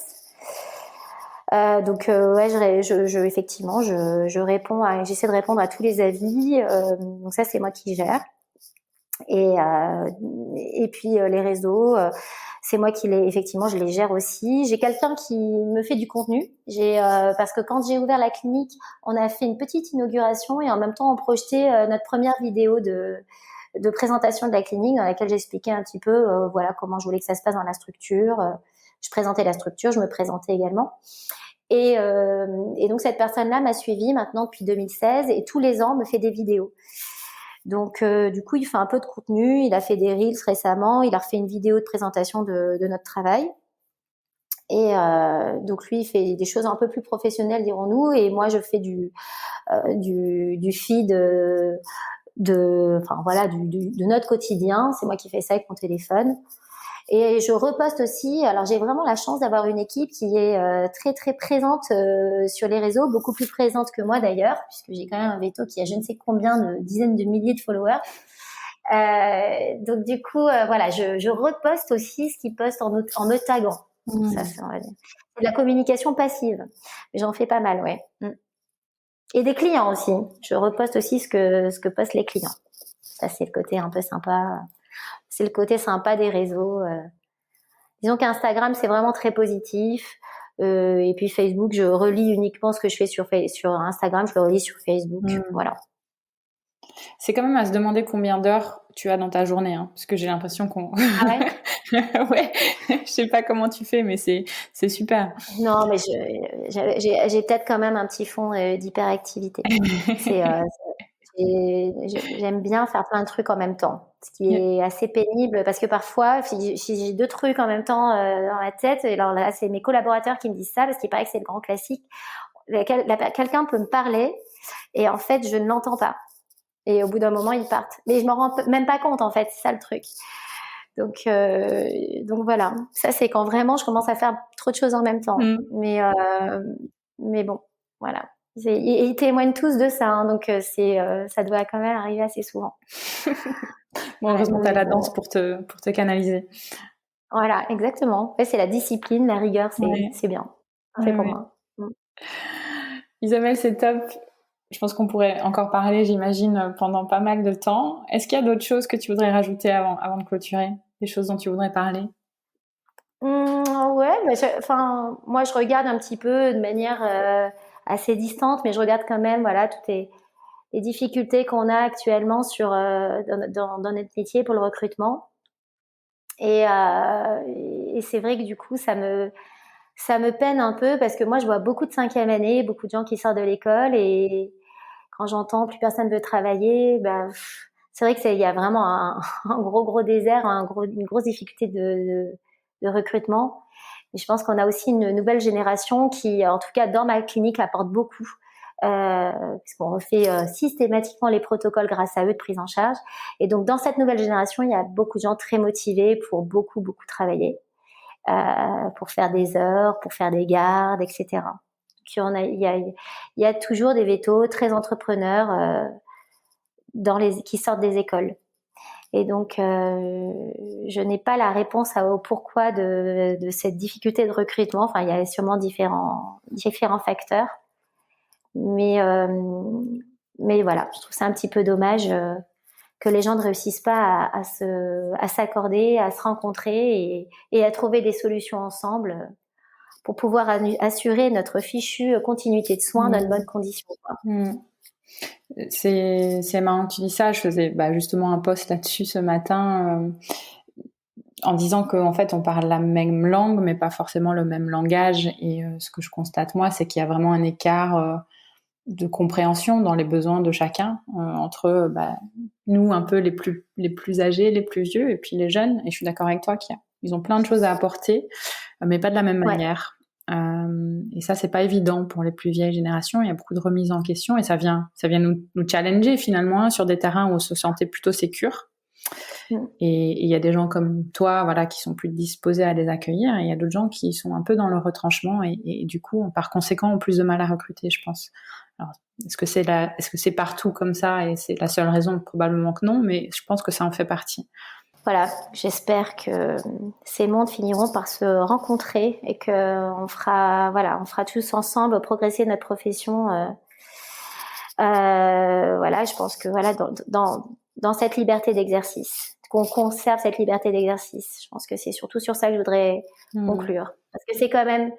Effectivement, j'essaie de répondre à tous les avis. Donc ça, c'est moi qui gère. Et puis les réseaux, c'est moi qui je les gère aussi. J'ai quelqu'un qui me fait du contenu. Parce que quand j'ai ouvert la clinique, on a fait une petite inauguration et en même temps on projetait notre première vidéo de présentation de la clinique dans laquelle j'expliquais un petit peu comment je voulais que ça se passe dans la structure. Je présentais la structure, je me présentais également. Et donc cette personne-là m'a suivie maintenant depuis 2016 et tous les ans me fait des vidéos. Donc du coup, il fait un peu de contenu, il a fait des reels récemment, il a refait une vidéo de présentation de notre travail. Et donc lui, il fait des choses un peu plus professionnelles, dirons-nous, et moi je fais du feed enfin voilà, de notre quotidien. C'est moi qui fais ça avec mon téléphone. Et je reposte aussi. Alors j'ai vraiment la chance d'avoir une équipe qui est très très présente sur les réseaux, beaucoup plus présente que moi d'ailleurs, puisque j'ai quand même un veto qui a je ne sais combien de dizaines de milliers de followers. Donc du coup, voilà, je reposte aussi ce qu'ils postent en me taguant. Ça, c'est de la communication passive, mais j'en fais pas mal, ouais. Et des clients aussi. Je reposte aussi ce que postent les clients. Ça, c'est le côté un peu sympa. C'est le côté sympa des réseaux. Disons qu'Instagram, c'est vraiment très positif. Et puis Facebook, je relis uniquement ce que je fais sur Instagram, je le relis sur Facebook. Voilà. C'est quand même à se demander combien d'heures tu as dans ta journée, hein, parce que j'ai l'impression qu'on... Ah ouais? Ouais, je sais pas comment tu fais, mais c'est super. Non, mais j'ai peut-être quand même un petit fond d'hyperactivité. J'aime bien faire plein de trucs en même temps, ce qui est assez pénible parce que parfois, si j'ai 2 trucs en même temps dans la tête, et alors là, c'est mes collaborateurs qui me disent ça parce qu'il paraît que c'est le grand classique. Quelqu'un peut me parler et en fait, je ne l'entends pas. Et au bout d'un moment, ils partent. Mais je m'en rends même pas compte en fait, c'est ça le truc. Donc voilà. Ça, c'est quand vraiment je commence à faire trop de choses en même temps. Mais bon, voilà. Ils témoignent tous de ça, hein, donc ça doit quand même arriver assez souvent. Bon, heureusement, t'as la danse pour te canaliser. Voilà, exactement. Ouais, c'est la discipline, la rigueur, c'est bien. C'est pour moi. Isabelle, c'est top. Je pense qu'on pourrait encore parler, j'imagine, pendant pas mal de temps. Est-ce qu'il y a d'autres choses que tu voudrais rajouter avant de clôturer? Des choses dont tu voudrais parler? Ouais, moi je regarde un petit peu de manière assez distante, mais je regarde quand même, voilà, toutes les difficultés qu'on a actuellement dans notre métier pour le recrutement. Et c'est vrai que du coup, ça me peine un peu parce que moi, je vois beaucoup de 5e année, beaucoup de gens qui sortent de l'école et quand j'entends plus personne veut travailler, c'est vrai que il y a vraiment un gros désert, une grosse difficulté de recrutement. Et je pense qu'on a aussi une nouvelle génération qui, en tout cas dans ma clinique, apporte beaucoup. Puisqu'on refait systématiquement les protocoles grâce à eux de prise en charge. Et donc dans cette nouvelle génération, il y a beaucoup de gens très motivés pour beaucoup travailler, pour faire des heures, pour faire des gardes, etc. Il y a toujours des vétos très entrepreneurs qui sortent des écoles. Et donc, je n'ai pas la réponse au pourquoi de cette difficulté de recrutement. Enfin, il y a sûrement différents facteurs. Mais voilà, je trouve ça un petit peu dommage que les gens ne réussissent pas à s'accorder, à se rencontrer et à trouver des solutions ensemble pour pouvoir assurer notre fichue continuité de soins dans de bonnes conditions. C'est marrant que tu dis ça. Je faisais justement un post là-dessus ce matin en disant qu'en fait on parle la même langue mais pas forcément le même langage. Et ce que je constate moi, c'est qu'il y a vraiment un écart de compréhension dans les besoins de chacun entre nous un peu les plus âgés, les plus vieux et puis les jeunes. Et je suis d'accord avec toi qu'ils ont plein de choses à apporter mais pas de la même manière. Et ça, c'est pas évident pour les plus vieilles générations. Il y a beaucoup de remises en question et ça vient nous challenger finalement sur des terrains où on se sentait plutôt sécure. Et il y a des gens comme toi, voilà, qui sont plus disposés à les accueillir. Et il y a d'autres gens qui sont un peu dans le retranchement et du coup, par conséquent, ont plus de mal à recruter, je pense. Alors, est-ce que c'est partout comme ça et c'est la seule raison? Probablement que non, mais je pense que ça en fait partie. Voilà, j'espère que ces mondes finiront par se rencontrer et que on fera tous ensemble progresser notre profession. Voilà, je pense que dans cette liberté d'exercice, qu'on conserve cette liberté d'exercice. Je pense que c'est surtout sur ça que je voudrais conclure, parce que c'est quand même,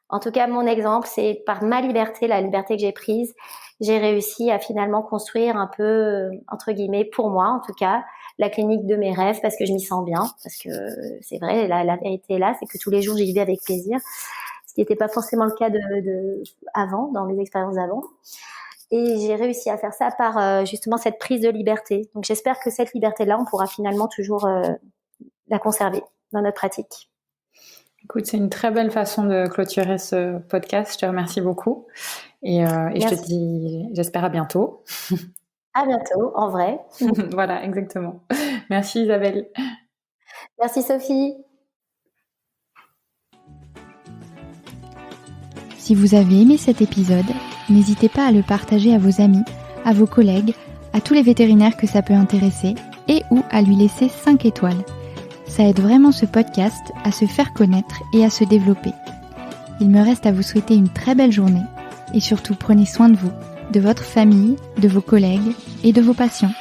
en tout cas mon exemple, c'est par ma liberté, la liberté que j'ai prise, j'ai réussi à finalement construire un peu, entre guillemets, pour moi en tout cas, la clinique de mes rêves parce que je m'y sens bien, parce que c'est vrai, la vérité est là, c'est que tous les jours j'y vais avec plaisir, ce qui n'était pas forcément le cas avant, dans mes expériences d'avant. Et j'ai réussi à faire ça par justement cette prise de liberté. Donc j'espère que cette liberté-là, on pourra finalement toujours la conserver dans notre pratique. Écoute, c'est une très belle façon de clôturer ce podcast. Je te remercie beaucoup. Et je te dis, j'espère à bientôt. À bientôt, en vrai. Voilà, exactement. Merci Isabelle. Merci Sophie. Si vous avez aimé cet épisode, n'hésitez pas à le partager à vos amis, à vos collègues, à tous les vétérinaires que ça peut intéresser et ou à lui laisser 5 étoiles. Ça aide vraiment ce podcast à se faire connaître et à se développer. Il me reste à vous souhaiter une très belle journée et surtout prenez soin de vous, de votre famille, de vos collègues et de vos patients.